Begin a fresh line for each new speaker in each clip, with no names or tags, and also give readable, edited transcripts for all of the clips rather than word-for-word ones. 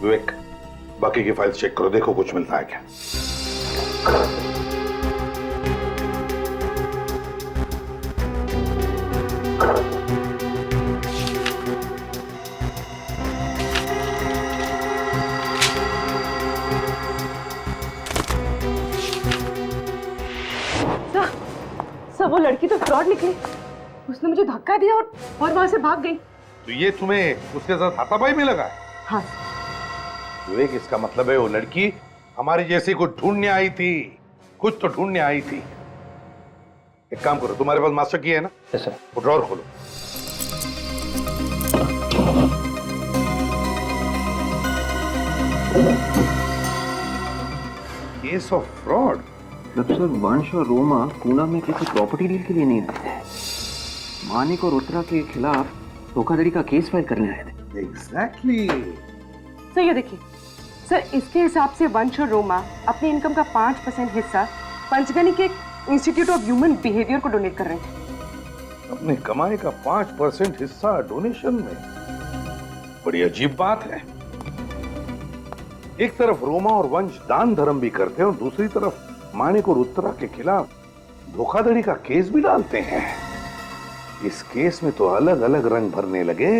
विवेक, बाकी की files check करो, देखो कुछ मिलता है क्या।
सर वो लड़की तो फ्रॉड निकली। उसने मुझे धक्का दिया और वहां से भाग गई।
तो ये तुम्हें उसके साथ हाथापाई में लगा है?
हाँ।
विवेक, इसका मतलब है वो लड़की हमारी जैसी कुछ ढूंढने आई थी, कुछ तो ढूंढने आई थी। एक काम करो, तुम्हारे पास मास्टर की है ना?
Yes sir.
वो ड्रॉर खोलो। Case of fraud.
मतलब सर वंश और रोमा पूना में किसी प्रॉपर्टी डील के लिए नहीं आए थे, मानिक और उत्तरा के खिलाफ धोखाधड़ी का केस फाइल करने आए थे।
एग्जैक्टली।
सर ये देखिए सर, इसके हिसाब से वंश और रोमा अपनी इनकम का 5% हिस्सा पंचगनी के इंस्टीट्यूट ऑफ ह्यूमन बिहेवियर को डोनेट कर रहे थे।
अपने कमाई का 5% हिस्सा डोनेशन में? बड़ी अजीब बात है। एक तरफ रोमा और वंश दान धर्म भी करते हैं और दूसरी तरफ मानिक और उत्तरा के खिलाफ धोखाधड़ी का केस भी डालते हैं। इस केस में तो अलग अलग रंग भरने लगे।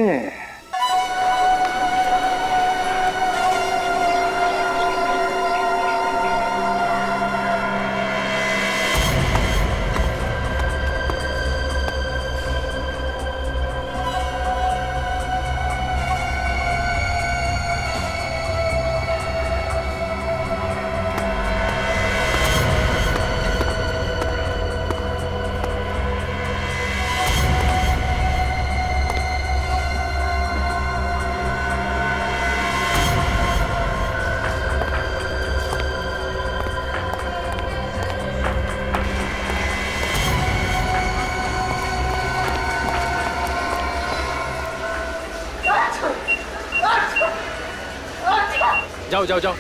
जाओ जाओ जाओ।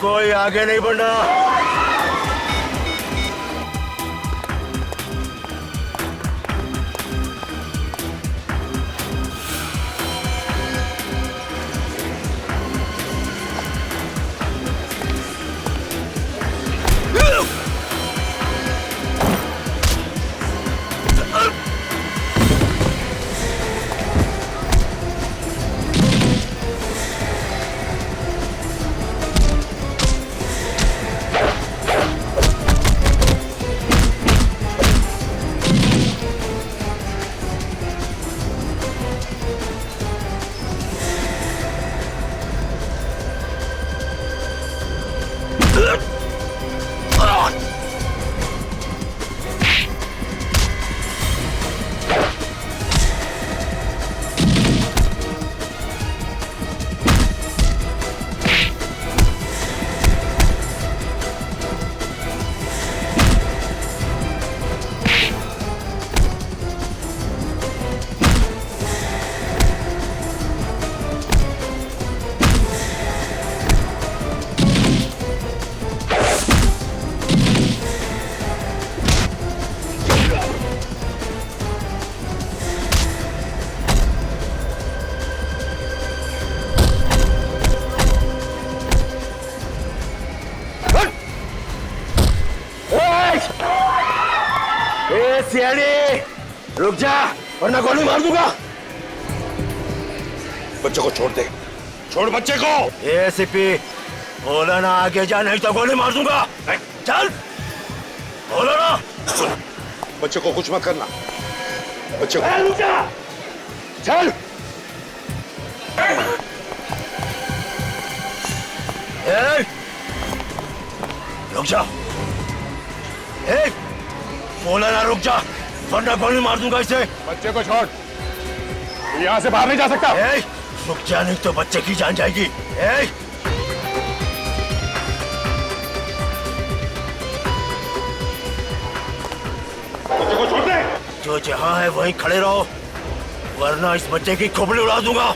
कोई आगे नहीं बढ़ना। ए सियाड़ी, रुक जा वरना गोली मार दूंगा। बच्चे को छोड़ दे, छोड़ बच्चे को। ए सीपी, बोला ना आगे जा नहीं तो गोली मार दूंगा। चल, बोला ना।
बच्चे को कुछ मत करना, बच्चे को।
रुक जा, चल। रुक जा, बोला ना रुक जा वरना गोली मार दूंगा इसे।
बच्चे को छोड़, यहाँ से बाहर नहीं जा सकता।
रुक जा नहीं तो बच्चे की जान जाएगी।
बच्चे को छोड़ दे।
जो जहां है वहीं खड़े रहो वरना इस बच्चे की खोपड़ी उड़ा दूंगा।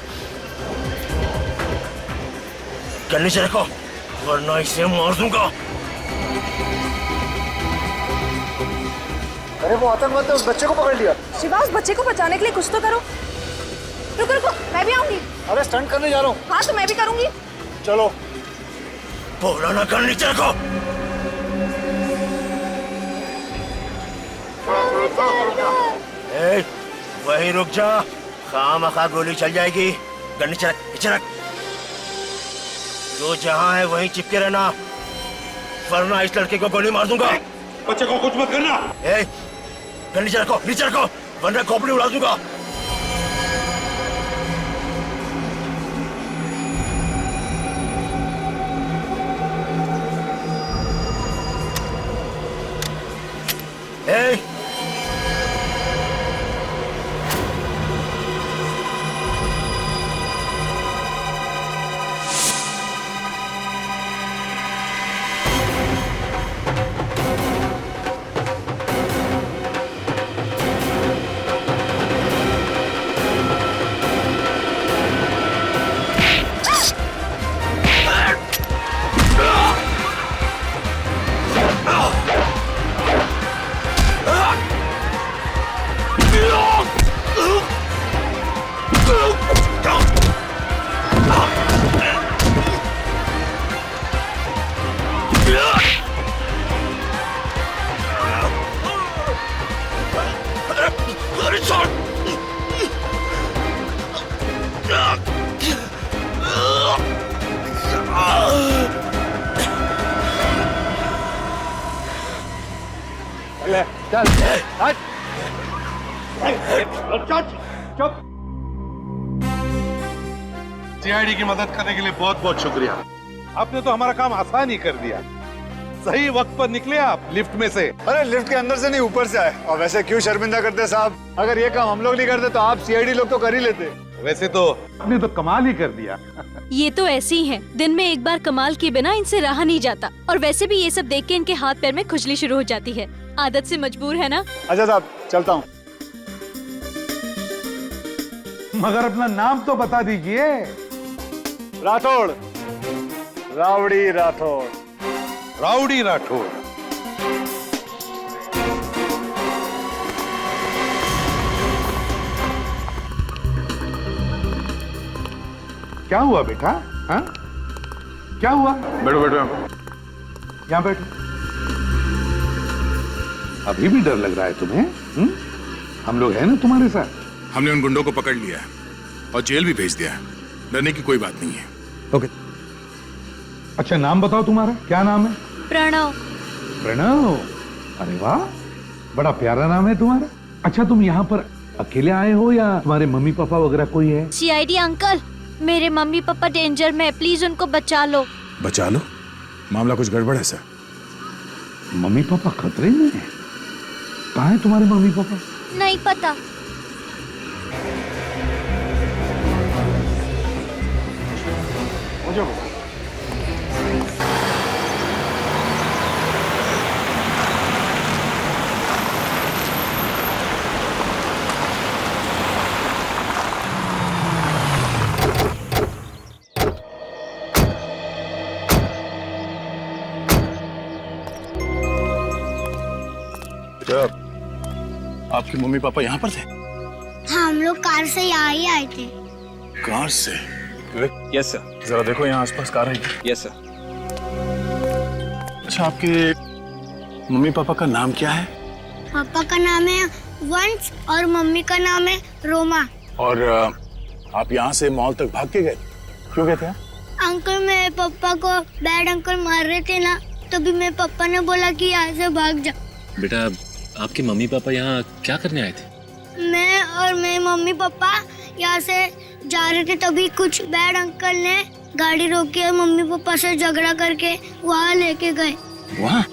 गन्ने से रखो वरना इसे मार दूंगा।
अरे वो आतंकवादी ने उस बच्चे को पकड़ लिया।
शिवा, उस बच्चे को बचाने के लिए कुछ तो करो। रुको रुको, मैं भी आऊंगी।
अरे स्टंट करने जा रहा हूँ।
हाँ तो मैं भी करूंगी।
चलो।
बोला ना गन नीचे रखो। वहीं रुक जा, खामखा गोली चल जाएगी। गन नीचे रख, नीचे रख। जो जहां है वहीं चिपके रहना वरना इस लड़के को गोली मार दूंगा।
बच्चे को कुछ मत करना।
गन नीचे रखो, नीचे रखो वरना खोपड़ी उड़ा दूंगा।
चल
सीआईडी की मदद करने के लिए बहुत बहुत शुक्रिया। आपने तो हमारा काम आसान ही कर दिया। सही वक्त पर निकले आप लिफ्ट में से।
अरे लिफ्ट के अंदर से नहीं ऊपर से आए। और वैसे क्यों शर्मिंदा करते साहब, अगर ये काम हम लोग नहीं करते तो आप सीआईडी लोग तो कर ही लेते।
वैसे तो आपने तो कमाल ही कर दिया।
ये तो ऐसे ही हैं। दिन में एक बार कमाल किए बिना इनसे रहा नहीं जाता। और वैसे भी ये सब देख के इनके हाथ पैर में खुजली शुरू हो जाती है। आदत से मजबूर है ना।
अच्छा साहब, चलता हूँ।
मगर अपना नाम तो बता दीजिए।
राठौड़, रावड़ी राठौड़।
राउडी राठौड़। क्या हुआ बेटा? हाँ, क्या हुआ? बैठो बैठो यहाँ बैठो। अभी भी डर लग रहा है तुम्हें? हम लोग हैं ना तुम्हारे साथ।
हमने उन गुंडों को पकड़ लिया है और जेल भी भेज दिया है। डरने की कोई बात नहीं है।
ओके। अच्छा नाम बताओ तुम्हारा, क्या नाम है?
प्रणव।
प्रणव, अरे वाह, बड़ा प्यारा नाम है तुम्हारा। अच्छा तुम यहाँ पर अकेले आए हो या तुम्हारे मम्मी पापा वगैरह कोई है?
सीआईडी अंकल, मेरे मम्मी पापा डेंजर में, प्लीज उनको बचा लो।
बचा लो? मामला कुछ गड़बड़ है सर।
मम्मी पापा खतरे में हैं? कहाँ है तुम्हारे मम्मी पापा?
नहीं पता।
आपके मम्मी पापा यहाँ पर थे?
हाँ, हम लोग कार से यहाँ ही आए थे।
कार से?
Yes sir.
जरा देखो यहाँ आसपास कार है।
Yes sir.
अच्छा आपके मम्मी पापा का नाम क्या है?
पापा का नाम है वंश और मम्मी का नाम है रोमा।
और आप यहाँ से मॉल तक भाग के गए? क्यों गए थे?
अंकल मेरे पापा को बैड अंकल मार रहे थे ना, तभी मेरे पापा ने बोला कि यहाँ से भाग जा।
बेटा, आपके मम्मी पापा यहाँ क्या करने आए थे?
मैं और मेरे मम्मी पापा यहाँ से जा रहे थे, तभी कुछ बैड अंकल ने गाड़ी रोकी और मम्मी पापा से झगड़ा करके वहाँ लेके गए।
वहाँ?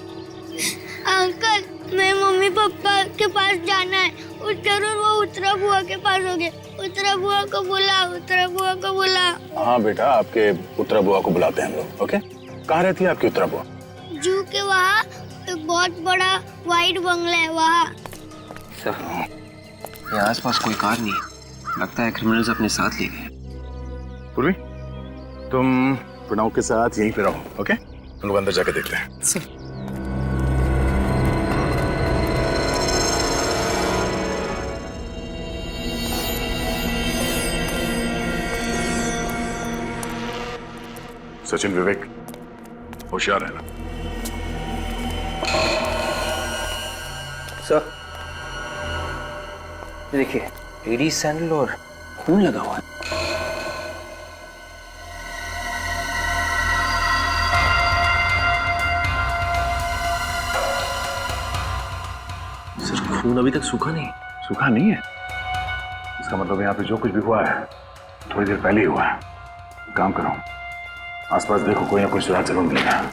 अंकल, मेरे मम्मी पापा के पास जाना है। जरूर वो उत्तरा बुआ के पास हो गए। उत्तरा बुआ को बुला, उत्तरा बुआ को बुला।
हाँ बेटा, आपके उत्तरा बुआ को बुलाते हैं हम लोग। ओके, कहाँ रहती है आपकी उत्तरा बुआ?
जू के वहाँ एक बहुत बड़ा वाइट बंगला है वहाँ।
सर, ये आसपास कोई कार नहीं है, लगता है क्रिमिनल्स अपने साथ ले गए।
पूर्वी, तुम प्रणव के साथ यहीं पे रहो। ओके, हम लोग अंदर जाके देखते हैं।
सर
सचिन, विवेक, होशियार है ना?
सर, ये देखिए, लेडीज सैंडल और खून लगा हुआ है।
सर, खून अभी तक सूखा नहीं?
सूखा नहीं है? इसका मतलब यहाँ पे जो कुछ भी हुआ है थोड़ी देर पहले ही हुआ है। काम करो, आसपास देखो, कोई ना कोई सुराग जरूर मिलेगा।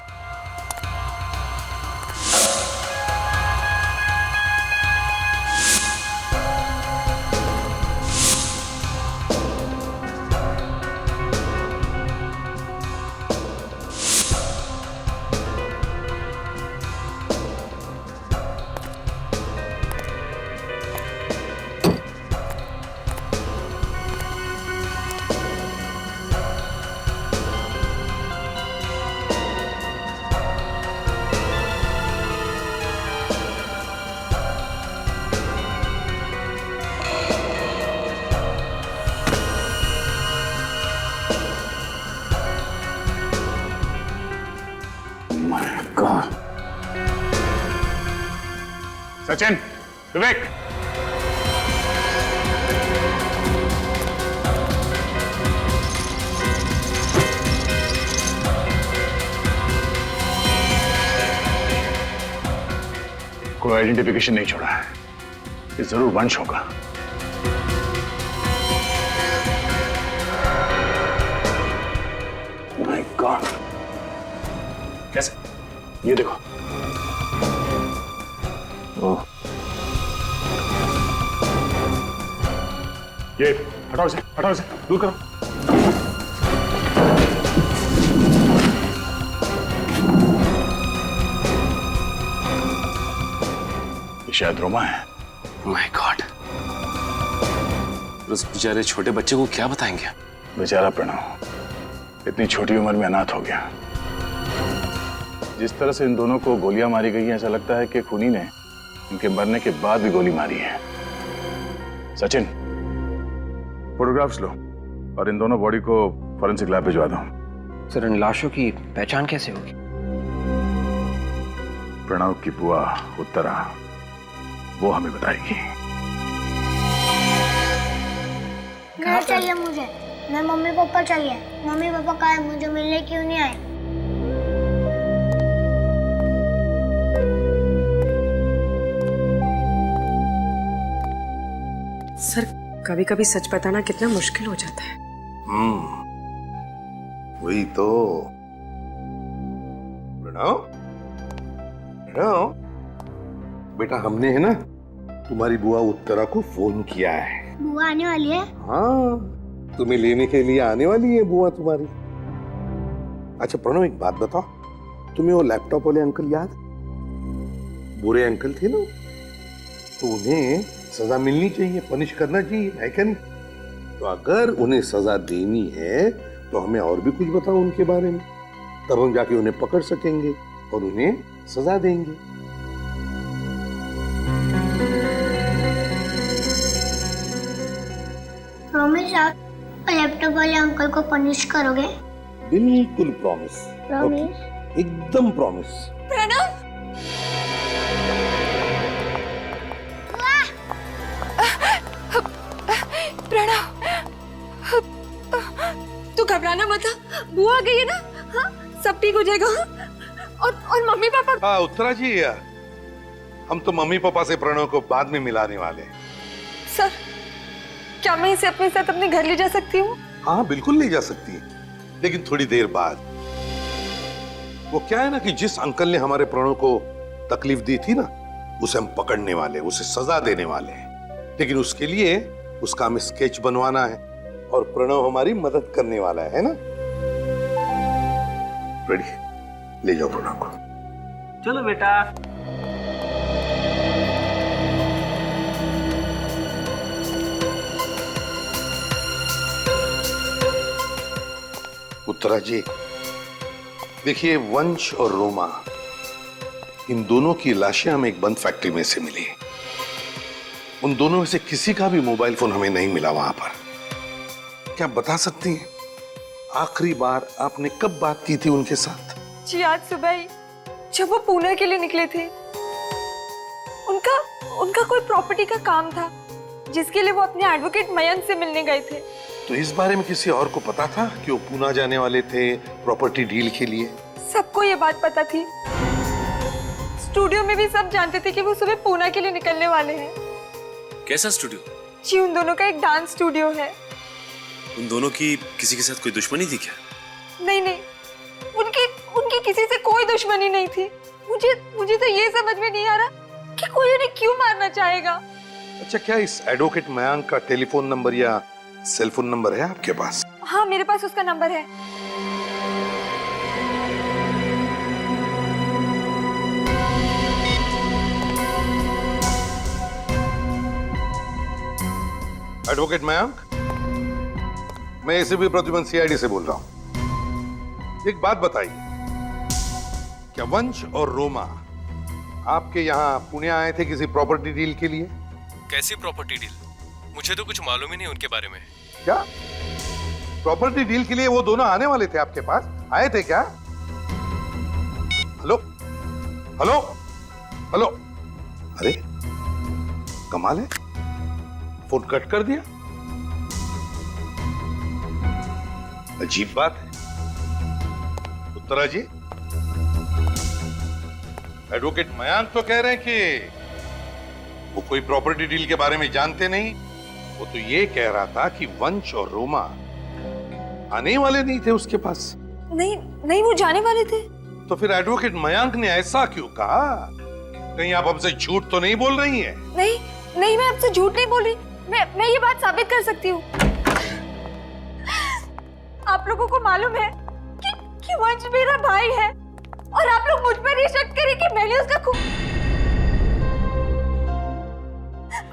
सचिन, विवेक, कोई आइडेंटिफिकेशन नहीं छोड़ा है। ये जरूर वंश होगा। माय गॉड, कैसे? ये देखो। ओह, ये हटाओ इसे, दूर करो। ये शायद रोमा है।
माय गॉड, उस बेचारे छोटे बच्चे को क्या बताएंगे?
बेचारा प्रणव इतनी छोटी उम्र में अनाथ हो गया। जिस तरह से इन दोनों को गोलियां मारी गई हैं, ऐसा लगता है कि खूनी ने इनके मरने के बाद भी गोली मारी है। सचिन, फोटोग्राफ्स लो और इन दोनों बॉडी को फॉरेंसिक लैब भिजवा दो।
सर, इन लाशों की पहचान कैसे होगी?
प्रणव की बुआ उत्तरा, वो हमें बताएगी।
घर चाहिए मुझे, मैं मम्मी पापा चाहिए। मम्मी पापा कहाँ है? मुझे मिलने क्यों नहीं आए?
सर, कभी कभी सच बताना कितना मुश्किल हो जाता है।
वही तो। प्रणव, प्रणव बेटा, हमने है ना तुम्हारी बुआ उत्तरा को फोन किया है।
बुआ आने वाली है?
हाँ, तुम्हें लेने के लिए आने वाली है बुआ तुम्हारी। अच्छा प्रणव, एक बात बताओ, तुम्हें वो लैपटॉप वाले अंकल याद? बुरे अंकल थे ना, तो उन्हें सजा मिलनी चाहिए, पनिश करना चाहिए, है क्या नहीं? तो अगर उन्हें सजा देनी है तो हमें और भी कुछ बताओ उनके बारे में, तब हम जाके उन्हें पकड़ सकेंगे और उन्हें सजा देंगे।
प्रॉमिस आप लैपटॉप वाले अंकल को पनिश करोगे?
बिल्कुल प्रॉमिस।
प्रॉमिस?
एकदम प्रॉमिस।
प्रणव, घबराना मत। बुआ आ गई है ना, हाँ सब ठीक हो जाएगा। और मम्मी पापा।
हाँ उत्तरा जी, हम तो मम्मी पापा से प्रणव को बाद में मिलाने वाले हैं।
सर, क्या मैं इसे अपने साथ अपने घर ले जा सकती हूँ?
हाँ बिल्कुल ले जा सकती है, लेकिन थोड़ी देर बाद। वो क्या है ना कि जिस अंकल ने हमारे प्रणव को तकलीफ दी थी ना, उसे हम पकड़ने वाले, उसे सजा देने वाले हैं। लेकिन उसके लिए उसका हमें स्केच बनवाना है और प्रणव हमारी मदद करने वाला है ना? रेडी, ले जाओ प्रणव को।
चलो बेटा।
उत्तरा जी, देखिए वंश और रोमा, इन दोनों की लाशें हमें एक बंद फैक्ट्री में से मिली। उन दोनों में से किसी का भी मोबाइल फोन हमें नहीं मिला वहां पर। क्या बता सकती हैं आखिरी बार आपने कब बात की थी उनके साथ?
जी आज सुबह ही, जब वो पुणे के लिए निकले थे। उनका कोई प्रॉपर्टी का काम था जिसके लिए वो अपने एडवोकेट मयंक से मिलने गए थे।
तो इस बारे में किसी और को पता था कि वो पुणे जाने वाले थे प्रॉपर्टी डील के लिए?
सबको ये बात पता थी। स्टूडियो में भी सब जानते थे कि वो सुबह पुणे के लिए निकलने वाले हैं।
कैसा स्टूडियो?
जी उन दोनों का एक डांस स्टूडियो है।
उन दोनों की किसी के साथ कोई दुश्मनी थी क्या?
नहीं, उनकी किसी से कोई दुश्मनी नहीं थी। मुझे तो ये समझ में नहीं आ रहा कि कोई उन्हें क्यों मारना चाहेगा।
अच्छा, क्या इस एडवोकेट मयंक का टेलीफोन नंबर या सेल फोन नंबर है आपके पास?
हाँ मेरे पास उसका नंबर है।
एडवोकेट मयंक, मैं एसीपी प्रद्युमन सीआईडी से बोल रहा हूं। एक बात बताइए, क्या वंश और रोमा आपके यहाँ पुणे आए थे किसी प्रॉपर्टी डील के लिए?
कैसी प्रॉपर्टी डील? मुझे तो कुछ मालूम ही नहीं उनके बारे में।
क्या प्रॉपर्टी डील के लिए वो दोनों आने वाले थे आपके पास? आए थे क्या? हेलो हेलो हेलो, अरे कमाल है, फोन कट कर दिया। अजीब बात है। उत्तरा जी, एडवोकेट मयंक तो कह रहे हैं कि वो कोई प्रॉपर्टी डील के बारे में जानते नहीं। वो तो ये कह रहा था कि वंश और रोमा आने वाले नहीं थे उसके पास।
नहीं वो जाने वाले थे।
तो फिर एडवोकेट मयंक ने ऐसा क्यों कहा? कहीं आप हमसे झूठ तो नहीं बोल रही हैं?
नहीं मैं आपसे झूठ नहीं बोल रही। मैं ये बात साबित कर सकती हूँ। आप लोगों को मालूम है कि वंश मेरा भाई है और आप लोग मुझ पर ये शक करें कि मैंने उसका खून।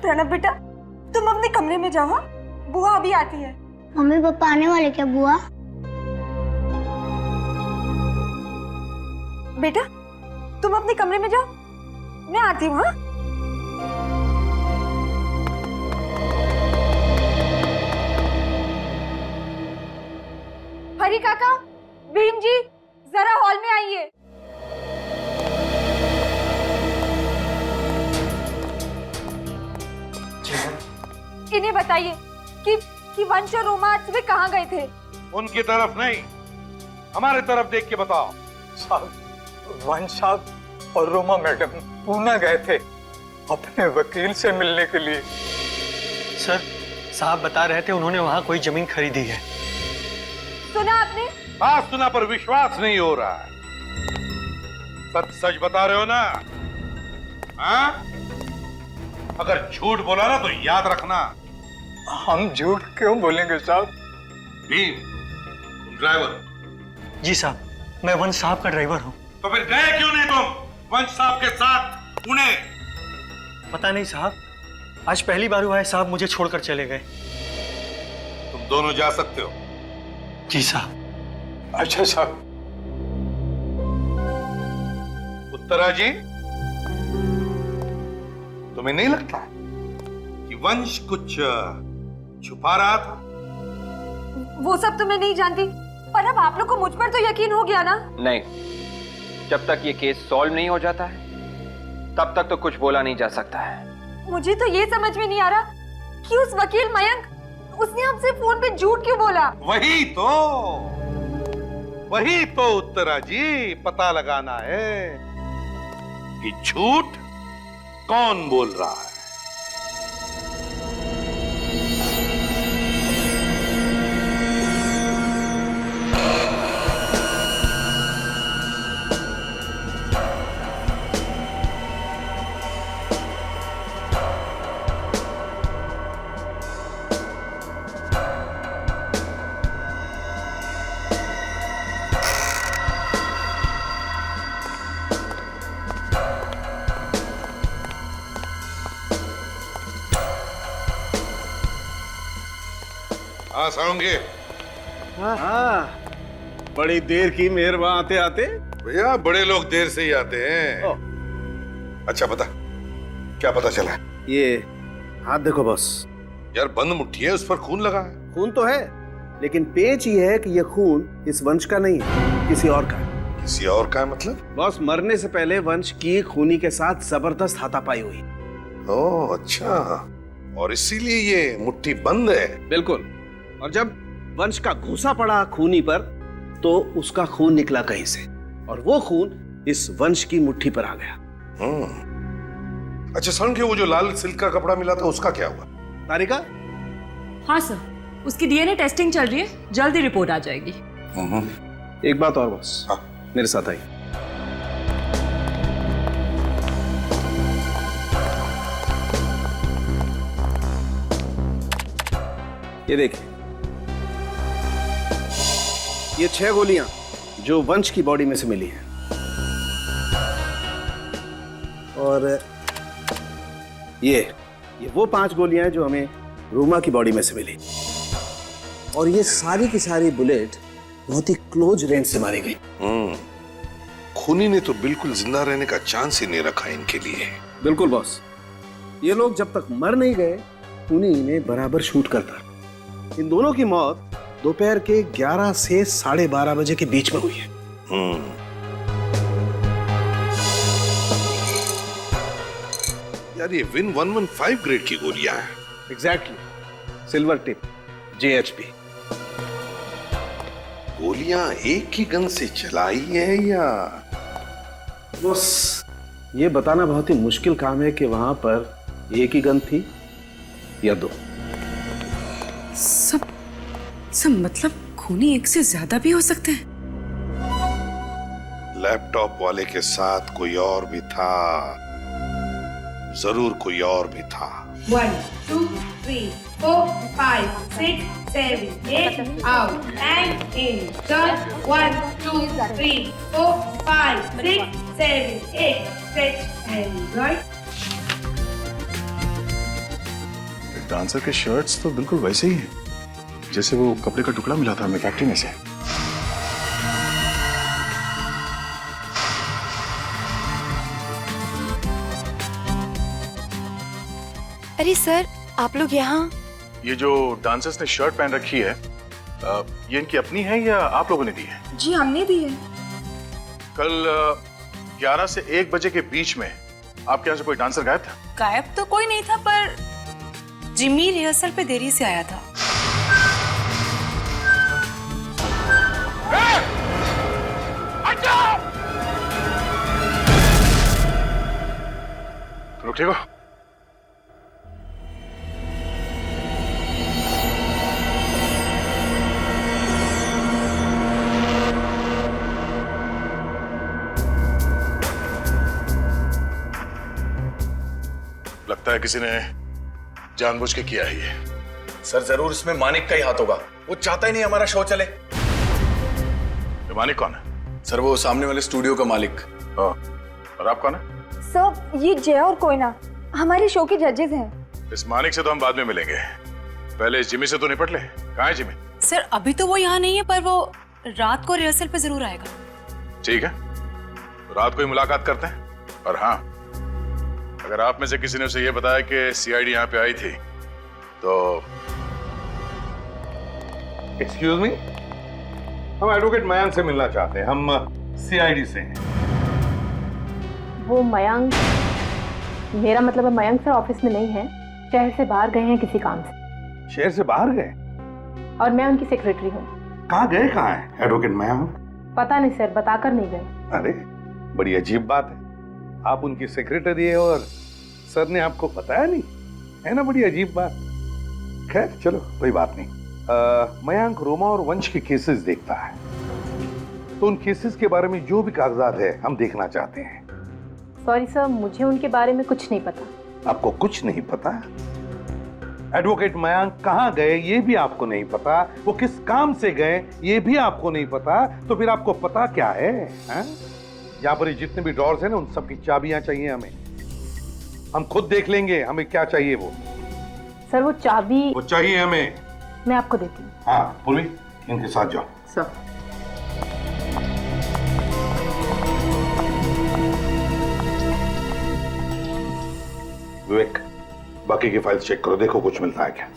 प्रणव बेटा, तुम अपने कमरे में जाओ, बुआ अभी आती है।
मम्मी पापा आने वाले क्या बुआ?
बेटा तुम अपने कमरे में जाओ, मैं आती हूँ। हाँ हरी काका, भीम जी, जरा हॉल में आइए। इन्हें बताइए कि वंश और रोमा आज सुबह कहाँ गए थे?
उनकी तरफ नहीं, हमारे तरफ देख के बताओ।
साहब, वंश साहब और रोमा मैडम पुणे गए थे अपने वकील से मिलने के लिए।
सर, साहब बता रहे थे उन्होंने वहां कोई जमीन खरीदी है।
सुना आपने?
हाँ सुना, पर विश्वास नहीं हो रहा है। सच सच बता रहे हो ना? हाँ? अगर झूठ बोला ना तो याद रखना।
हम झूठ क्यों बोलेंगे साहब?
भीम, तुम ड्राइवर?
जी साहब, मैं वंश साहब का ड्राइवर हूँ।
तो फिर गए क्यों नहीं तुम वंश साहब के साथ पुणे?
पता नहीं साहब, आज पहली बार हुआ है साहब मुझे छोड़कर चले गए।
तुम दोनों जा सकते हो।
जी साहब।
अच्छा साहब।
उत्तरा जी, तुम्हें नहीं लगता कि वंश कुछ छुपा रहा था?
वो सब तो मैं नहीं जानती, पर अब आप लोग को मुझ पर तो यकीन हो गया ना?
नहीं, जब तक ये केस सॉल्व नहीं हो जाता है तब तक तो कुछ बोला नहीं जा सकता है।
मुझे तो ये समझ में नहीं आ रहा कि उस वकील मयंक, उसने हमसे फोन पे झूठ क्यों बोला?
वही तो, वही तो उत्तरा जी पता लगाना है कि झूठ कौन बोल रहा है। हाँ सारंगी,
हाँ, बड़ी देर की मेहरबान आते आते।
भैया बड़े लोग देर से ही आते हैं। अच्छा बता, क्या पता चला?
ये हाथ देखो बॉस।
यार बंद मुट्ठी है, उस पर खून लगा है।
खून तो है, लेकिन पेच ये है कि ये खून इस वंश का नहीं है, किसी और का है।
किसी और का है मतलब?
बॉस, मरने से पहले वंश की खूनी के साथ जबरदस्त हाथापाई हुई।
ओह अच्छा, और इसीलिए ये मुट्ठी बंद है।
बिल्कुल। और जब वंश का घूसा पड़ा खूनी पर तो उसका खून निकला कहीं से, और वो खून इस वंश की मुट्ठी पर आ गया।
अच्छा सारंगी, वो जो लाल सिल्क का कपड़ा मिला था उसका क्या हुआ?
तारिका?
हाँ सर, उसकी डीएनए टेस्टिंग चल रही है, जल्दी रिपोर्ट आ जाएगी।
एक बात और बॉस, मेरे साथ आई। ये देखिए, ये 6 गोलियां जो वंश की बॉडी में से मिली हैं, और ये वो 5 गोलियां हैं जो हमें रूमा की बॉडी में से मिली, और ये सारी की सारी बुलेट बहुत ही क्लोज रेंज से मारी गई।
खूनी ने तो बिल्कुल जिंदा रहने का चांस ही नहीं रखा इनके लिए।
बिल्कुल बॉस, ये लोग जब तक मर नहीं गए खूनी इन्हें बराबर शूट करता। इन दोनों की मौत दोपहर के 11 से 12:30 बजे के बीच में हुई है।
यार ये विन 115 ग्रेड की गोलियां हैं।
Exactly, silver tip, JHP।
गोलियां एक ही गन से चलाई है या?
बस ये बताना बहुत ही मुश्किल काम है कि वहां पर एक ही गन थी या 2।
सब मतलब खूनी एक से ज्यादा भी हो सकते हैं।
लैपटॉप वाले के साथ कोई और भी था, जरूर कोई और भी था।
1 2 3 4 5 6 7 8 out and in turn 1 2 3 4 5 6 7 8 stretch and right।
Dancer के शर्ट्स तो बिल्कुल वैसे ही हैं जैसे वो कपड़े का टुकड़ा मिला था हमें फैक्ट्री में से।
अरे सर, आप लोग यहाँ?
ये जो डांसर्स ने शर्ट पहन रखी है, ये इनकी अपनी है या आप लोगों ने दी है?
जी हमने दी है।
कल 11 से 1 बजे के बीच में आपके यहाँ से कोई डांसर गायब था?
गायब तो कोई नहीं था, पर जिमी रिहर्सल पे देरी से आया था।
तुम ठीक हो? लगता है किसी ने जानबूझ के किया ही है।
सर जरूर इसमें मानिक का ही हाथ होगा, वो चाहता ही नहीं हमारा शो चले।
ये मानिक कौन है?
सर वो सामने वाले स्टूडियो का मालिक।
और आप कौन है?
सर ये जय और कोयना हमारे शो के जजेस हैं।
इस मानिक से तो हम बाद में मिलेंगे, पहले इस जिमी से तो निपट ले। कहाँ है जिमी?
सर अभी तो वो यहाँ नहीं है, पर वो रात को रिहर्सल पे जरूर आएगा।
ठीक है, तो रात को ही मुलाकात करते हैं। और हाँ, अगर आप में से किसी ने उसे यह बताया कि सीआईडी यहाँ पे आई थी तो
एक्सक्यूज मी, हम एडवोकेट मयंक से मिलना चाहते हैं। हम सीआईडी से हैं।
वो मयंक, मेरा मतलब है मयंक सर ऑफिस में नहीं है, शहर से बाहर गए हैं किसी काम से।
शहर से बाहर गए?
और मैं उनकी सेक्रेटरी हूँ।
कहाँ गए? कहाँ है एडवोकेट मयंक?
पता नहीं सर, बताकर नहीं गए।
अरे बड़ी अजीब बात है, आप उनकी सेक्रेटरी है और सर ने आपको बताया नहीं, है ना? बड़ी अजीब बात। खैर चलो कोई बात नहीं। मयांक रोमा और वंश के केसेस देखता है, तो उन केसेस के बारे में जो भी कागजात है हम देखना चाहते हैं।
सॉरी सर, मुझे उनके बारे में कुछ नहीं पता।
आपको कुछ नहीं पता? एडवोकेट मयांक कहाँ गए ये भी आपको नहीं पता, वो किस काम से गए ये भी आपको नहीं पता, तो फिर आपको पता क्या है? यहाँ पर जितने भी ड्रॉर्स हैं ना, उन सब की चाबियां चाहिए हमें। हम खुद देख लेंगे हमें क्या चाहिए वो।
सर वो चाबी
वो चाहिए हमें।
मैं आपको देती हूँ।
हाँ पूर्वी, इनके साथ जाओ।
सर
विवेक, बाकी की फाइल्स चेक करो, देखो कुछ मिलता है क्या।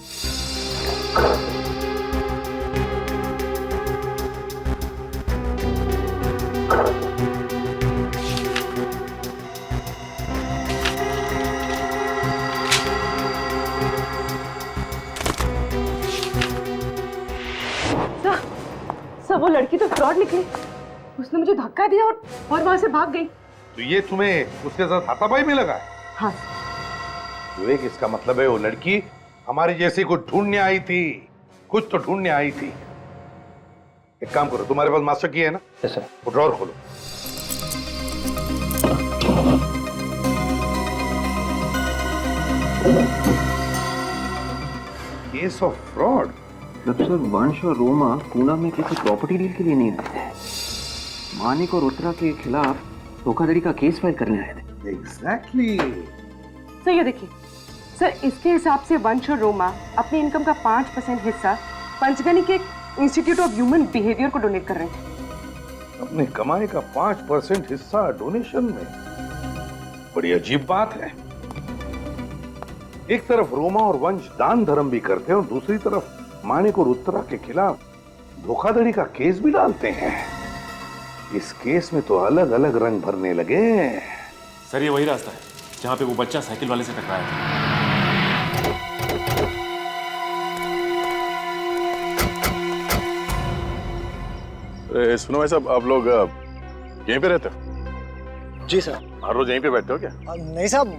सर वो लड़की तो फ्रॉड निकली, उसने मुझे धक्का दिया और वहां से भाग गई।
तो ये तुम्हें उसके साथ हाथापाई में लगा है?
हाँ
विवेक, इसका मतलब है वो लड़की हमारी जैसी को ढूंढने आई थी, कुछ तो ढूंढने आई थी। एक काम करो, तुम्हारे पास मास्टर की है ना?
Yes sir.
वो ड्रॉर खोलो। Case of fraud.
मतलब सर वंश और रोमा पूना में किसी प्रॉपर्टी डील के लिए नहीं आए थे, मानिक और उत्तरा के खिलाफ धोखाधड़ी का केस फाइल करने आए थे।
एग्जैक्टली।
सर ये देखिए सर, इसके हिसाब से वंश और रोमा अपनी इनकम का 5% हिस्सा पंचगनी के इंस्टीट्यूट ऑफ ह्यूमन बिहेवियर को डोनेट कर रहे हैं।
अपने कमाई का 5% हिस्सा डोनेशन में? बड़ी अजीब बात है। एक तरफ रोमा और वंश दान धर्म भी करते हैं और दूसरी तरफ मानिक और उत्तरा के खिलाफ धोखाधड़ी का केस भी डालते हैं। इस केस में तो अलग अलग रंग भरने लगे।
सर ये वही रास्ता है जहाँ पे वो बच्चा साइकिल वाले से टकराया था।
सुनो भाई साहब, आप लोग यहीं पे रहते हो?
जी सर।
हर रोज यहीं पे बैठते हो क्या?
नहीं साहब,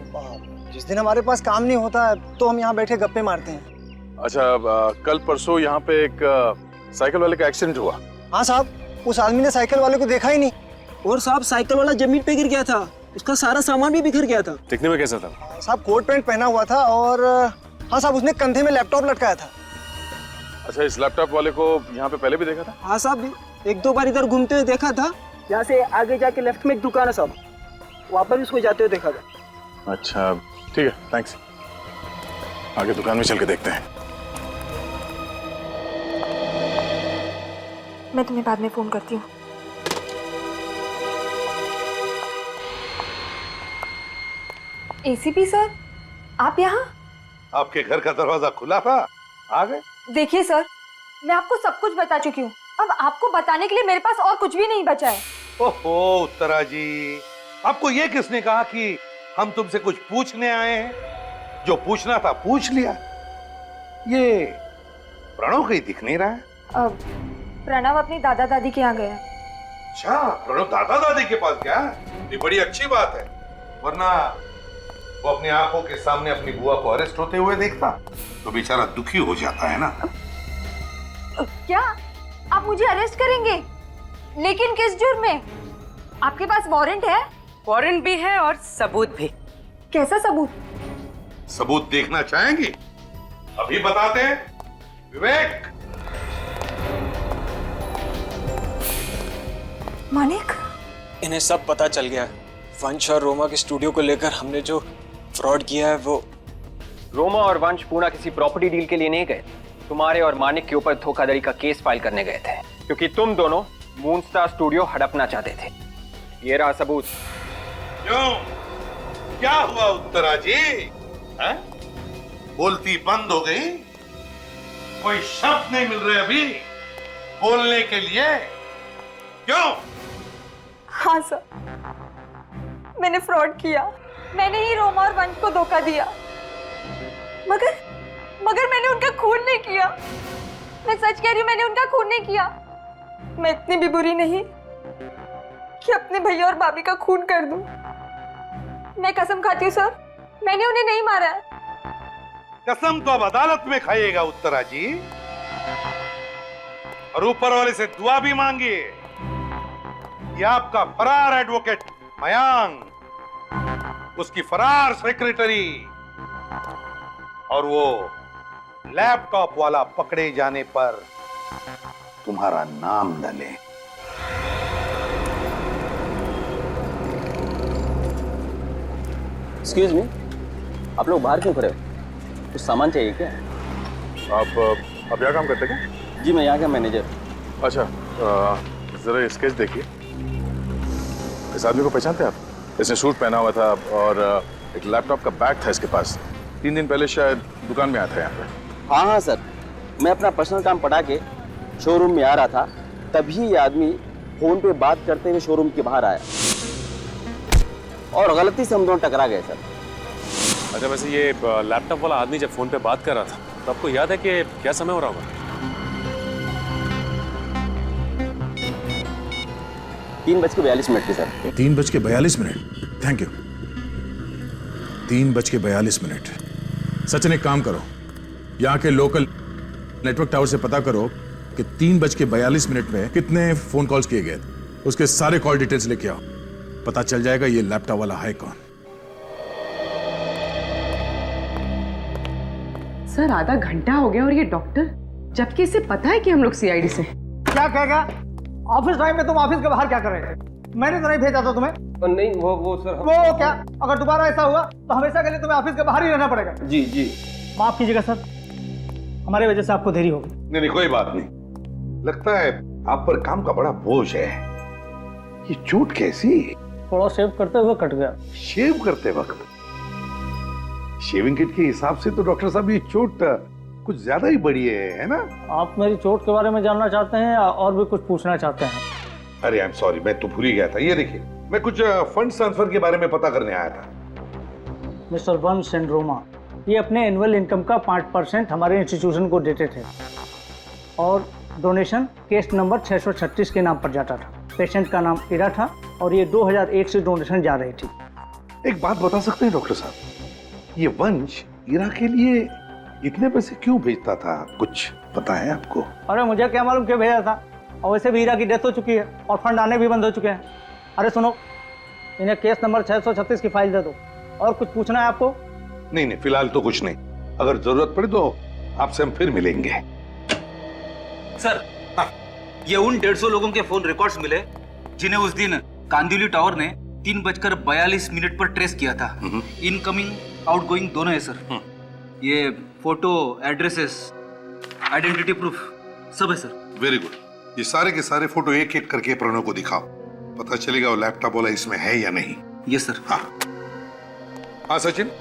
जिस दिन हमारे पास काम नहीं होता है तो हम यहाँ बैठे गप्पे मारते हैं।
अच्छा, कल परसों यहाँ पे एक साइकिल वाले का एक्सीडेंट हुआ।
हाँ साहब, उस आदमी ने साइकिल वाले को देखा ही नहीं। और साहब साइकिल वाला जमीन पे गिर गया था, उसका सारा सामान भी बिखर गया था।
दिखने में कैसा था?
साहब कोट पैंट पहना हुआ था और हाँ साहब उसने कंधे में लैपटॉप लटकाया था।
अच्छा, इस लैपटॉप वाले को यहाँ पे पहले भी देखा था?
हाँ साहब, एक दो बार इधर घूमते हुए देखा था। यहाँ से आगे जाके लेफ्ट में एक दुकान है साहब, वहाँ पर उसको जाते हुए देखा था।
अच्छा ठीक है, थैंक्स। आगे दुकान में चल के देखते हैं।
मैं तुम्हें बाद में फोन करती हूँ। एसीपी सर, आप यहाँ?
आपके घर का दरवाजा खुला था, आ गए।
देखिए सर, मैं आपको सब कुछ बता चुकी हूँ, अब आपको बताने के लिए मेरे पास और कुछ भी नहीं बचा है।
ओहो उत्तरा जी, आपको ये किसने कहा कि हम तुमसे कुछ पूछने आए हैं? जो पूछना था पूछ लिया। ये प्रणव कहीं दिख नहीं रहा है।
प्रणव अपनी दादा दादी के यहाँ गया।
अच्छा, प्रणव दादा दादी के पास गया? ये बड़ी अच्छी बात है, वरना वो अपनी आंखों के सामने अपनी बुआ को अरेस्ट होते हुए देखता तो बेचारा दुखी हो जाता है ना।
क्या आप मुझे अरेस्ट करेंगे? लेकिन किस जुर्म में? आपके पास वारंट है?
वारंट भी है और सबूत भी।
कैसा सबूत?
सबूत देखना चाहेंगी? अभी बताते हैं। विवेक।
मानिक,
इन्हें सब पता चल गया। वंश और रोमा के स्टूडियो को लेकर हमने जो फ्रॉड किया है वो।
रोमा और वंश पूना किसी प्रॉपर्टी डील के लिए नहीं गए, तुम्हारे और मानिक के ऊपर धोखाधड़ी का केस फाइल करने गए थे, क्योंकि तुम दोनों मूनस्टार स्टूडियो हड़पना चाहते थे। ये रहा सबूत।
क्यों, क्या हुआ उत्तरा जी? है? बोलती बंद हो गई? कोई शब्द नहीं मिल रहे अभी बोलने के लिए? क्यों?
हाँ सर, मैंने फ्रॉड किया। मैंने ही रोमा और वंश को धोखा दिया, मगर मैंने उनका खून नहीं किया। मैं सच कह रही हूँ, मैंने उनका खून नहीं किया। मैं इतनी भी बुरी नहीं कि अपने भैया और भाभी का खून कर दूं। मैं कसम खाती हूँ सर, मैंने उन्हें नहीं मारा है।
कसम तो अब अदालत में खाइएगा उत्तरा जी, और ऊपर वाले से दुआ भी मांगिए कि आपका फरार एडवोकेट मयांक, उसकी फरार सेक्रेटरी और वो लैपटॉप वाला पकड़े जाने पर तुम्हारा नाम न ले।
एक्सक्यूज मी, आप लोग बाहर क्यों खड़े हो? कुछ सामान चाहिए क्या?
आप यहाँ काम करते क्या?
जी मैं यहाँ का मैनेजर।
अच्छा, जरा स्केच देखिए। इस आदमी को पहचानते हैं आप? इसने सूट पहना हुआ था और एक लैपटॉप का बैग था इसके पास। 3 दिन पहले शायद दुकान में आया था यहाँ पे।
हाँ सर, मैं अपना पर्सनल काम पटा के शोरूम में आ रहा था, तभी ये आदमी फोन पे बात करते हुए शोरूम के बाहर आया और गलती से हम दोनों टकरा गए सर।
अच्छा, वैसे ये लैपटॉप वाला आदमी जब फोन पे बात कर रहा था तो आपको याद है कि क्या समय हो रहा होगा?
3:42 की सर।
3:42। Thank you. 3:42। सचिन, एक काम करो, यहाँ के लोकल नेटवर्क टावर से पता करो कि 3:42 में कितने फोन कॉल्स किए गए। उसके सारे कॉल डिटेल्स लेके आओ, पता चल जाएगा ये लैपटॉप वाला है कौन।
सर आधा घंटा हो गया और ये डॉक्टर, जबकि इसे पता है कि हम लोग सीआईडी से।
क्या कहेगा? ऑफिस टाइम में तुम ऑफिस के बाहर क्या कर रहे थे? मैंने तो नहीं भेजा था तुम्हें।
नहीं वो सर,
वो क्या? अगर दोबारा ऐसा हुआ तो हमेशा के लिए तुम्हें ऑफिस के बाहर ही रहना पड़ेगा।
जी।
माफ कीजिएगा सर, हमारी वजह से आपको देरी होगी।
नहीं, कोई बात नहीं। लगता है आप पर काम का बड़ा बोझ है। ये चोट कैसी?
थोड़ा शेव करते हुए कट गया।
शेव करते वक्त? शेविंग किट के हिसाब से तो डॉक्टर साहब ये चोट कुछ ज्यादा ही बड़ी है ना?
आप मेरी चोट के बारे में जानना चाहते हैं या और भी कुछ पूछना चाहते हैं?
अरे आई एम सॉरी, मैं तो भूल ही गया था। ये देखिए, मैं कुछ फंड ट्रांसफर के बारे में पता करने आया था।
मिस्टर वंश एंड रोमा, ये अपने एनुअल इनकम का 5% हमारे इंस्टीट्यूशन को देते थे और डोनेशन केस नंबर 636 के नाम पर जाता था। पेशेंट का नाम इरा था और ये 2001 से डोनेशन जा रही थी।
एक बात बता सकते हैं डॉक्टर साहब, ये वंश इरा के लिए इतने पैसे क्यों भेजता था? कुछ पता है आपको?
अरे मुझे क्या मालूम क्यों भेजा था, और वैसे भी हीरा की डेथ हो चुकी है और फंड आने भी बंद हो चुके हैं। अरे सुनो, इन्हें केस नंबर 636 की फाइल दे दो। और कुछ पूछना है आपको?
नहीं, फिलहाल तो कुछ नहीं। अगर जरूरत पड़े तो आपसे हम फिर मिलेंगे।
सर, ये उन 150 लोगों के फोन रिकॉर्ड्स मिले जिन्हें उस दिन कांदिवली टावर ने 3:42 पर ट्रेस किया था। इनकमिंग आउटगोइंग दोनों है सर। ये फोटो, एड्रेसेस, आइडेंटिटी प्रूफ सब है सर।
Very good. ये सारे के सारे फोटो एक एक करके प्रणव को दिखाओ, पता चलेगा वो लैपटॉप वाला इसमें है या नहीं।
Yes sir.
हाँ सचिन।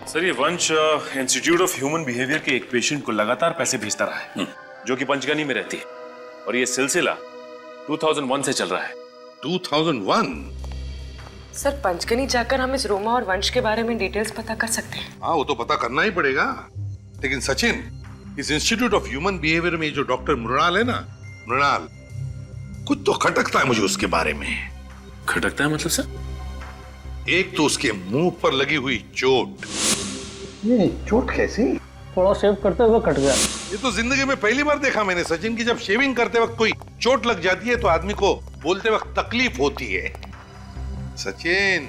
सर, ये वंश इंस्टीट्यूट ऑफ ह्यूमन बिहेवियर के एक पेशेंट को लगातार पैसे भेजता रहा है, जो कि पंचगनी में रहती है, और ये सिलसिला 2001 से चल रहा है।
2001?
सर, पंचगनी जाकर हम इस रोमा और वंश के बारे में डिटेल्स पता कर सकते हैं।
हाँ, वो तो पता करना ही पड़ेगा। लेकिन सचिन, इस इंस्टीट्यूट ऑफ ह्यूमन बिहेवियर में जो डॉक्टर मृणाल है ना, मृणाल, कुछ तो खटकता है मुझे उसके बारे में।
खटकता है मतलब सर?
एक तो उसके मुंह पर लगी हुई चोट। ये चोट कैसी?
थोड़ा शेव करते हुए कट गया।
ये तो जिंदगी में पहली बार देखा मैंने सचिन की जब शेविंग करते वक्त कोई चोट लग जाती है तो आदमी को बोलते वक्त तकलीफ होती है। सचिन,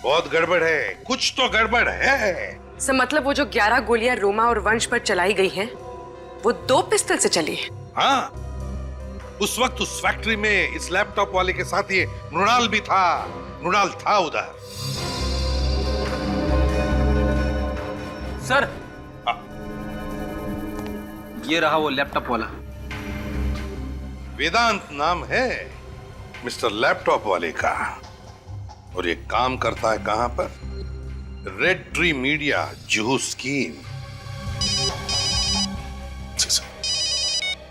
बहुत गड़बड़ है, कुछ तो गड़बड़ है।
सर, मतलब वो जो 11 गोलियां रोमा और वंश पर चलाई गई हैं, वो 2 पिस्टल से चली है।
हाँ, उस वक्त उस फैक्ट्री में इस लैपटॉप वाले के साथ ये मृणाल भी था। मृणाल था उधर।
सर, ये रहा वो लैपटॉप वाला।
वेदांत नाम है मिस्टर लैपटॉप वाले का, और ये काम करता है कहां पर? Red tree media, Juhu scheme.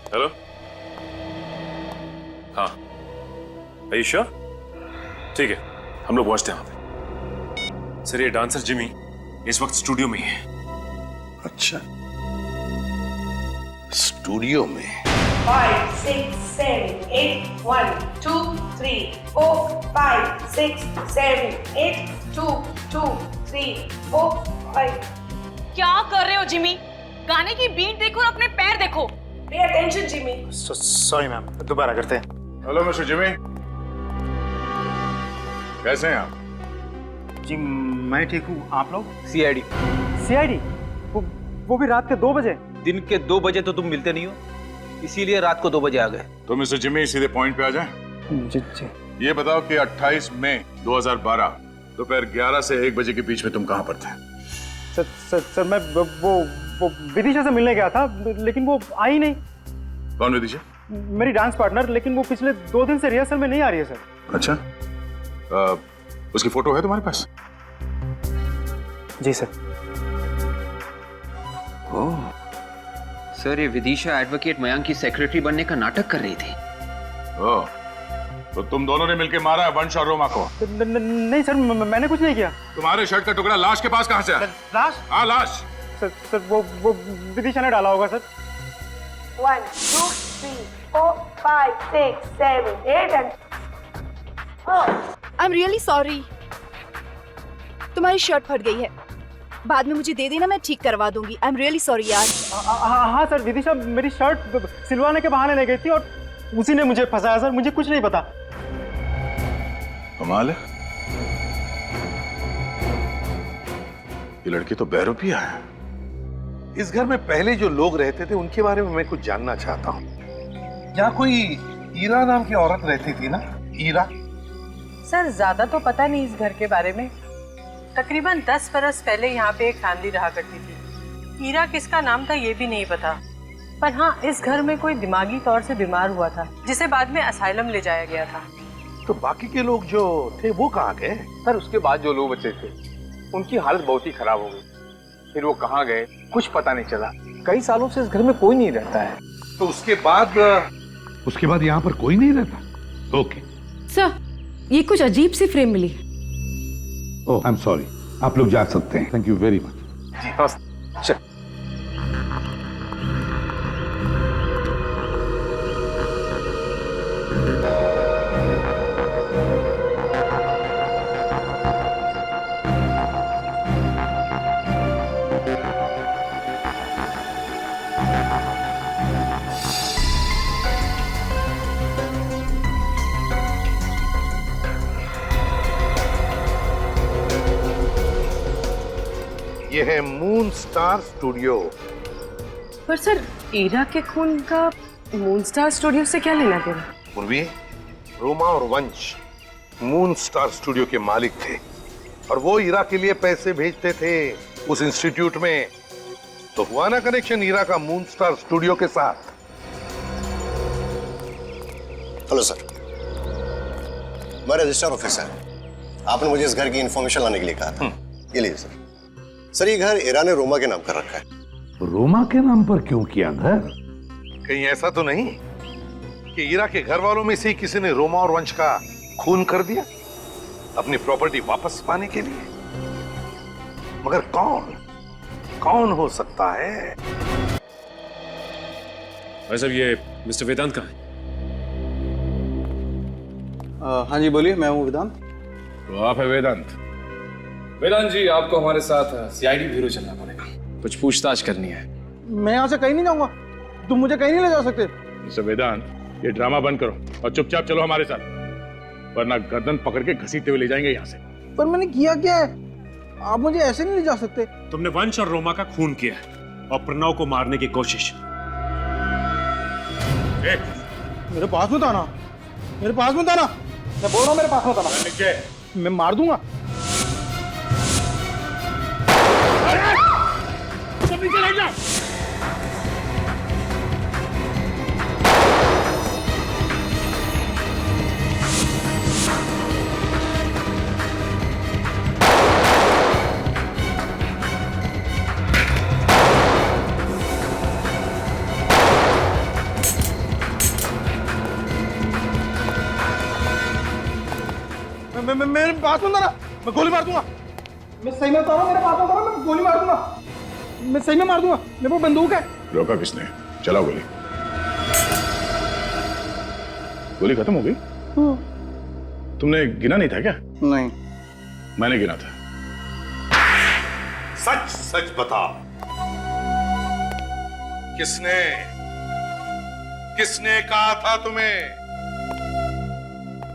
Hello, हाँ, are you sure? ठीक है, हम लोग पहुंचते हैं वहां पे। सर, ये डांसर जिमी इस वक्त स्टूडियो में ही है।
अच्छा, स्टूडियो में?
5, 6, 7, 8. 1, 2, 3, 4, 5, 6, 7, 8. 2, 2, 3, 4, 5.
क्या कर रहे हो जिमी? गाने की बीट देखो और अपने पैर देखो।
Pay attention, Jimmy.
Sorry ma'am, दोबारा करते हैं।
हेलो मिस्टर जिमी, कैसे हैं आप?
जी मैं ठीक हूँ, आप लोग?
सीआईडी।
सीआईडी? वो भी रात के 2 बजे?
दिन के 2 बजे तो तुम मिलते नहीं हो, इसीलिए रात को 2 बजे आ गए।
तो मिस्टर जिमी सीधे पॉइंट पे आ जाएं।
जी जी।
ये बताओ कि 28 मई 2012 दोपहर 11 से 1 बजे के बीच में तुम कहाँ पर थे?
सर मैं वो विदिशा से मिलने गया था, लेकिन वो आई नहीं।
कौन विदिशा?
मेरी डांस पार्टनर, लेकिन वो पिछले 2 दिन से रिहर्सल में नहीं आ रही है सर।
अच्छा, उसकी फोटो है तुम्हारे पास?
जी सर।
ओह सर, ये विदिशा एडवोकेट मयंक की सेक्रेटरी बनने का नाटक कर रही थी।
ओह, तो तुम दोनों ने मिलकर मारा है वंश और रोमा को?
नहीं सर, मैंने कुछ नहीं किया।
तुम्हारे शर्ट का टुकड़ा लाश के पास कहाँ से आया?
लाश?
हाँ लाश।
सर वो विदिशा ने डाला होगा sir.
1, 2, 3, 4, 5, 6, 7, 8.
I am really sorry. तुम्हारी शर्ट फट गई है, बाद में मुझे दे देना, मैं ठीक करवा दूंगी। आई एम रियली सॉरी यार।
हाँ सर, विदिशा मेरी शर्ट सिलवाने के बहाने ले गई थी और उसी ने मुझे फंसाया सर, मुझे कुछ नहीं पता।
कमाल है, ये लड़की तो बहरूपिया है।
इस घर में पहले जो लोग रहते थे उनके बारे में मैं कुछ जानना चाहता हूँ। यहाँ कोई ईरा नाम की औरत रहती थी ना? ईरा?
सर ज्यादा तो पता नहीं इस घर के बारे में। तकरीबन 10 बरस पहले यहाँ पे एक फैमिली रहा करती थी। ईरा किसका नाम था ये भी नहीं पता, पर हाँ इस घर में कोई दिमागी तौर से बीमार हुआ था जिसे बाद में असाइलम ले जाया गया था।
तो बाकी के लोग जो थे वो कहाँ गए?
सर उसके बाद जो लोग बचे थे उनकी हालत बहुत ही खराब हो गई, फिर वो कहाँ गए कुछ पता नहीं चला। कई सालों से इस घर में कोई नहीं रहता है।
तो उसके बाद यहाँ पर कोई नहीं रहता? ओके
सर, ये कुछ अजीब सी फ्रेम मिली।
ओह आई एम सॉरी, आप लोग जा सकते हैं। Thank you very much.
जी नमस्ते।
ये है मून स्टार स्टूडियो।
पर सर, ईरा के खून का मून स्टार स्टूडियो से क्या लेना देना?
पूर्वी, रोमा और वंश मून स्टार स्टूडियो के मालिक थे और वो ईरा के लिए पैसे भेजते थे उस इंस्टीट्यूट में। तो हुआ ना कनेक्शन ईरा का मून स्टार स्टूडियो के साथ।
हेलो सर, मैं रजिस्ट्रार ऑफिसर। आपने मुझे इस घर की इंफॉर्मेशन लाने के लिए कहा था। ये लीजिए सर। सर ये घर ईरा ने रोमा के नाम कर रखा है।
रोमा के नाम पर क्यों किया घर? कहीं ऐसा तो नहीं कि ईरा के घर वालों में से किसी ने रोमा और वंश का खून कर दिया अपनी प्रॉपर्टी वापस पाने के लिए? मगर कौन हो सकता है?
भाई साहब, ये मिस्टर वेदांत कहाँ है?
हाँ जी बोलिए, मैं हूँ वेदांत।
तो आप है वेदांत?
वेदांत जी, आपको हमारे साथ सीआईडी ब्यूरो चलना पड़ेगा, कुछ पूछताछ करनी है।
मैं यहाँ से कहीं नहीं जाऊंगा, तुम मुझे कहीं नहीं ले जा सकते।
मिस्टर वेदांत, ये ड्रामा बंद करो और चुपचाप चलो हमारे साथ, वरना गर्दन पकड़ के घसीटते हुए ले जाएंगे यहाँ से।
पर मैंने किया क्या है? आप मुझे ऐसे नहीं ले जा सकते।
तुमने वंश और रोमा का खून किया है और प्रणव को मारने की कोशिश।
मेरे पास मत आना, मेरे पास मत आना, मैं बोल रहा हूँ मेरे पास मत आना, मैं मार दूंगा। मेरे पास मत आना, मैं गोली मार दूंगा। मैं सही में बता रहा हूँ, मेरे पास मत आना, मैं गोली मार दूंगा। मैं सही में मार दूंगा, मेरे पास बंदूक है।
रोका किसने? चलाओ गोली। गोली खत्म हो गई? तुमने गिना नहीं था क्या?
नहीं,
मैंने गिना था।
सच सच बता, किसने किसने कहा था तुम्हें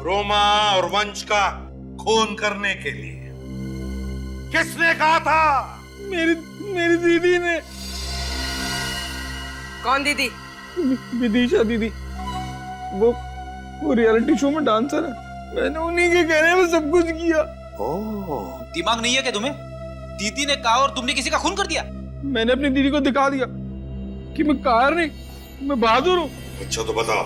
रोमा और वंश का खून करने के लिए? किसने कहा था?
मेरी दीदी ने।
कौन दीदी?
विदिशा दीदी, वो रियलिटी शो में डांसर है। मैंने उन्हीं के कहने में सब कुछ किया।
दिमाग नहीं है क्या तुम्हें? दीदी ने कहा और तुमने किसी का खून कर दिया?
मैंने अपनी दीदी को दिखा दिया कि मैं कार नहीं, मैं बहादुर हूँ।
अच्छा तो बताओ,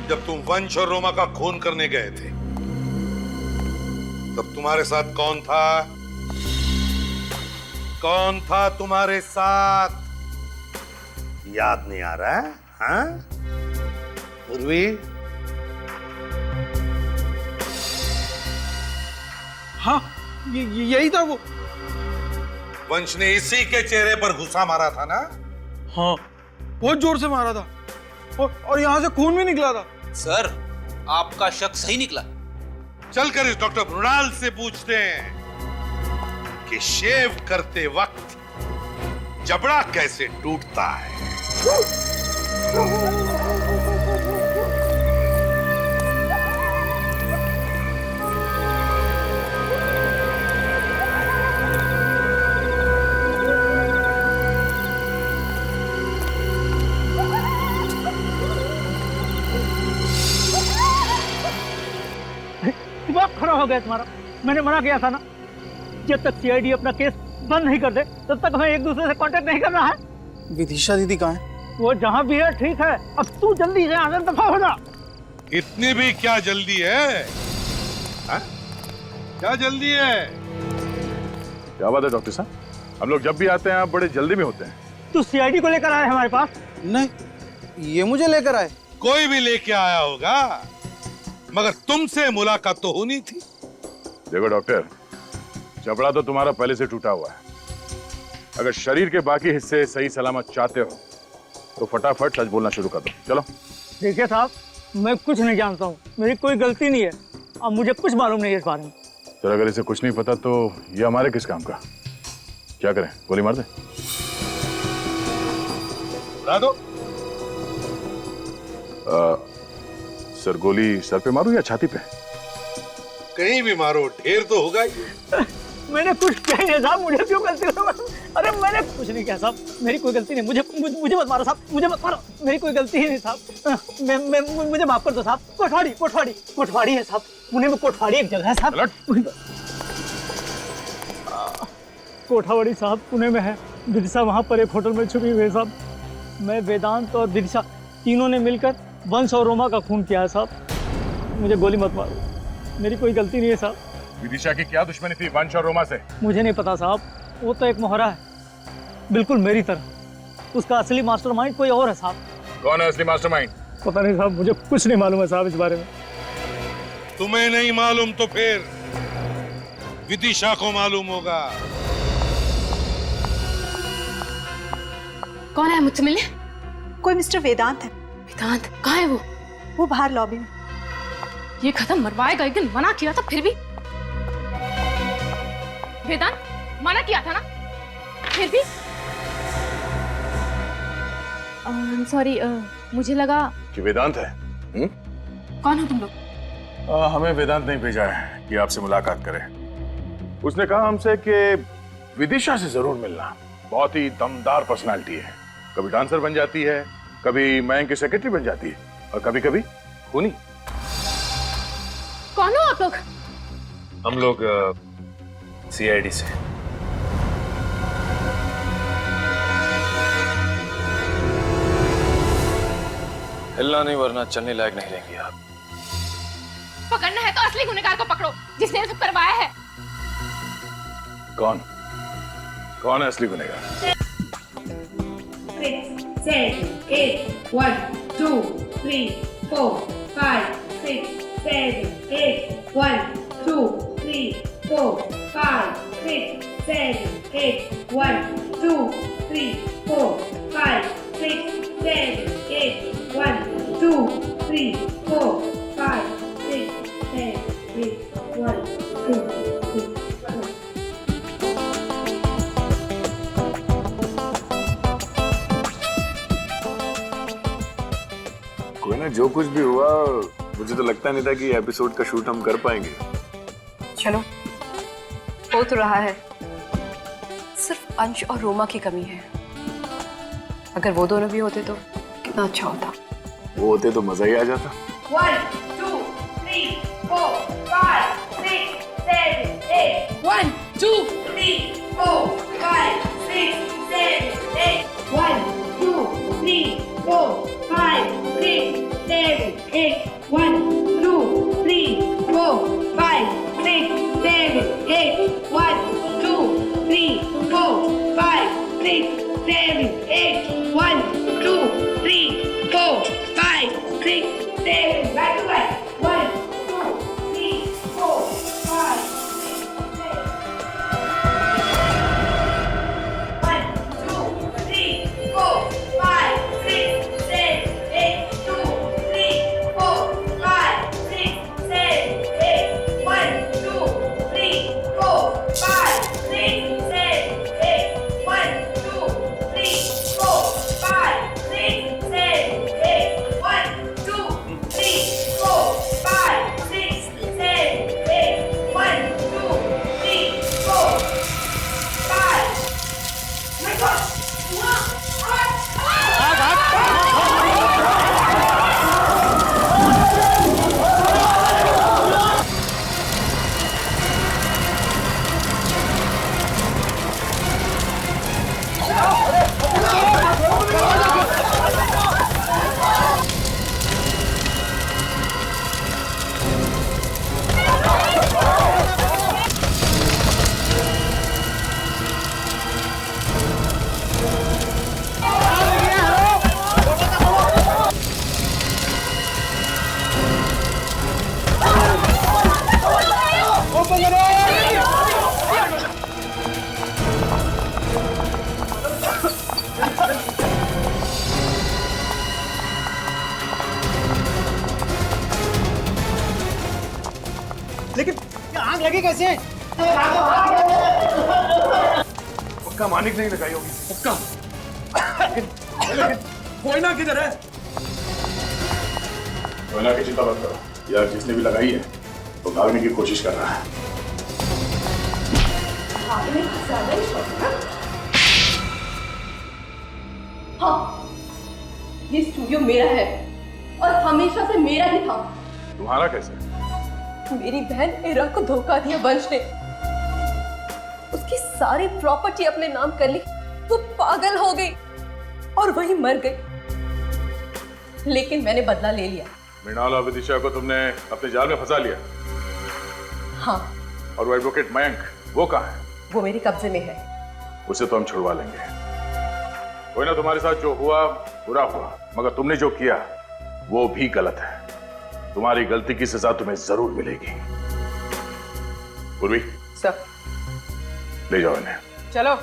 जब तुम वंश और रोमा का खून करने गए थे तब तुम्हारे साथ कौन था? कौन था तुम्हारे साथ? याद नहीं आ रहा है? हाँ? उर्वी?
हाँ, यही था वो।
वंश ने इसी के चेहरे पर घुसा मारा था ना?
हाँ, बहुत जोर से मारा था और यहाँ से खून भी निकला था।
सर, आपका शक सही निकला।
चलकर इस डॉक्टर मृणाल से पूछते हैं कि शेव करते वक्त जबड़ा कैसे टूटता है।
दिमाग खराब हो गया तुम्हारा। मैंने मना किया था ना, जब तक सीआईडी अपना केस बंद नहीं कर दे तब तक हमें एक दूसरे से कांटेक्ट नहीं करना है।
विदिशा दीदी कहाँ है?
वो जहाँ भी है ठीक है, अब तू जल्दी से आगे दफा हो जा।
इतनी भी क्या जल्दी है? हा? क्या जल्दी है?
क्या बात है डॉक्टर साहब, हम लोग जब भी आते हैं आप बड़े जल्दी में होते हैं।
तू सीआईडी को लेकर आए हमारे पास?
नहीं, ये मुझे लेकर आए।
कोई भी लेके आया होगा, मगर तुमसे मुलाकात तो होनी थी।
देखो डॉक्टर, जबड़ा तो तुम्हारा पहले से टूटा हुआ है। अगर शरीर के बाकी हिस्से सही सलामत चाहते हो तो फटाफट सच बोलना शुरू कर दो। चलो।
देखिए साहब, मैं कुछ नहीं जानता हूँ, मेरी कोई गलती नहीं है और मुझे कुछ मालूम नहीं है इस बारे में।
तो अगर इसे कुछ नहीं पता तो ये हमारे किस काम का? क्या करें, गोली मार दे?
बता दो।
सर, गोली सर पे मारूं या छाती पे?
कहीं भी मारो, ढेर तो होगा ही।
मैंने कुछ किया नहीं साहब, मुझे क्यों गलती हो? अरे मैंने कुछ नहीं किया साहब, मेरी कोई गलती नहीं। मुझे मत मारो साहब, मुझे मत मारो, मेरी कोई गलती ही नहीं साहब। मुझे माफ कर दो साहब। कोठवाड़ी है साहब, पुणे में कोठवाड़ी एक जगह है साहब। कोठवाड़ी साहब पुणे में है। विदिशा वहाँ पर एक होटल में छुपी हुई है साहब। मैं, वेदांत और विदिशा तीनों ने मिलकर वंश और रोमा का खून किया है साहब। मुझे गोली मत मारो, मेरी कोई गलती नहीं है साहब।
विदिशा की क्या दुश्मनी थी वंश और रोमा से?
मुझे नहीं पता साहब, वो तो एक मोहरा है, बिल्कुल मेरी तरह। उसका असली मास्टरमाइंड कोई और है साहब।
कौन है असली मास्टरमाइंड?
पता नहीं साहब, मुझे कुछ नहीं मालूम है साहब इस बारे में।
तुम्हें नहीं मालूम तो फिर विदिशा को मालूम होगा।
कौन है मुझसे मिलने?
कोई मिस्टर वेदांत है।
वेदांत कहाँ है वो?
वो बाहर लॉबी में।
ये खत्म मरवाएगा, एक दिन मना किया था फिर भी। वेदांत मना किया था ना, फिर भी। सॉरी, मुझे लगा
कि वेदांत है।
कौन हो तुम लोग?
हमें वेदांत नहीं भेजा है कि आपसे मुलाकात करें। उसने कहा हमसे कि विदिशा से जरूर मिलना। बहुत ही दमदार पर्सनालिटी है, कभी डांसर बन जाती है, कभी मयंक की सेक्रेटरी बन जाती है और कभी कभी खूनी।
कौन हो आप लोग?
हम लोग सीआईडी से। हिलना नहीं वरना चलने लायक नहीं रहेंगे आप।
पकड़ना है तो असली गुनहगार को पकड़ो, जिसने ये सब करवाया है।
कौन कौन है असली गुनहगार?
6, 7, 8, 1, 2, 3, 4, 5, 6, 7, 8, 1, 2, 3, 4, 5, 6, 7, 8, 1, 2, 3, 4, 5, 6, 7, 8, 1, 2, 3, 4, 5, 6, 7, 8, 1, 2, 3, 4.
कोई ना, जो कुछ भी हुआ मुझे तो लगता नहीं था कि एपिसोड का शूट हम कर पाएंगे।
चलो, हो तो रहा है, सिर्फ अंश और रोमा की कमी है। अगर वो दोनों भी होते तो कितना अच्छा होता।
वो होते तो मजा ही आ जाता।
1, 2, 3, 4, 5, 6, 7, 8. 1, 2, 3, 4, 5, 6, 7, 8. 1, 2, 3, 4, 5, 6, 7, 8. 1, 2, 3, 4, 5, 6, 7, 8. 1, 2, 3, 4, 5, 6, 7, 8. 1, 2, 3, 4, 5, 6, 7. Back to back. 1, 2, 3, 4, 5, 6, 7. 1, 2, 3, 4, 5, 6, 7, 8. 2, 3, 4, 5, 6, 7, 8. 1, 2, 3, 4, 5, 6, 7, 8. 1, 2, 3, 4, 5, 6, 7, 8. 1, 2, 3, 4, 5, 6, 7, 8. 1, 2, 3, 4, 5. My God!
लेकिन ये आग लगी कैसे?
पक्का मानिक नहीं लगाई होगी।
पक्का। लेकिन कोयना किधर है?
कोयना की चिंता मत करो यार, जिसने भी लगाई है तो भागने की कोशिश कर रहा है।
भागने की ज्यादा ही शौक है ना? हाँ, ये स्टूडियो मेरा है और हमेशा से मेरा ही था।
तुम्हारा कैसे?
मेरी बहन इरा को धोखा दिया वंश ने, उसकी सारी प्रॉपर्टी अपने नाम कर ली। वो पागल हो गई और वही मर गई। लेकिन मैंने बदला ले लिया।
मृणाल और विदिशा को तुमने अपने जाल में फंसा लिया।
हाँ।
और वो एडवोकेट मयंक, वो कहाँ है?
वो मेरे कब्जे में है।
उसे तो हम छुड़वा लेंगे। कोई ना, तुम्हारे साथ जो हुआ बुरा हुआ, मगर तुमने जो किया वो भी गलत है। तुम्हारी गलती की सजा तुम्हें जरूर मिलेगी। पूर्वी,
सर,
ले जाओ इन्हें।
चलो।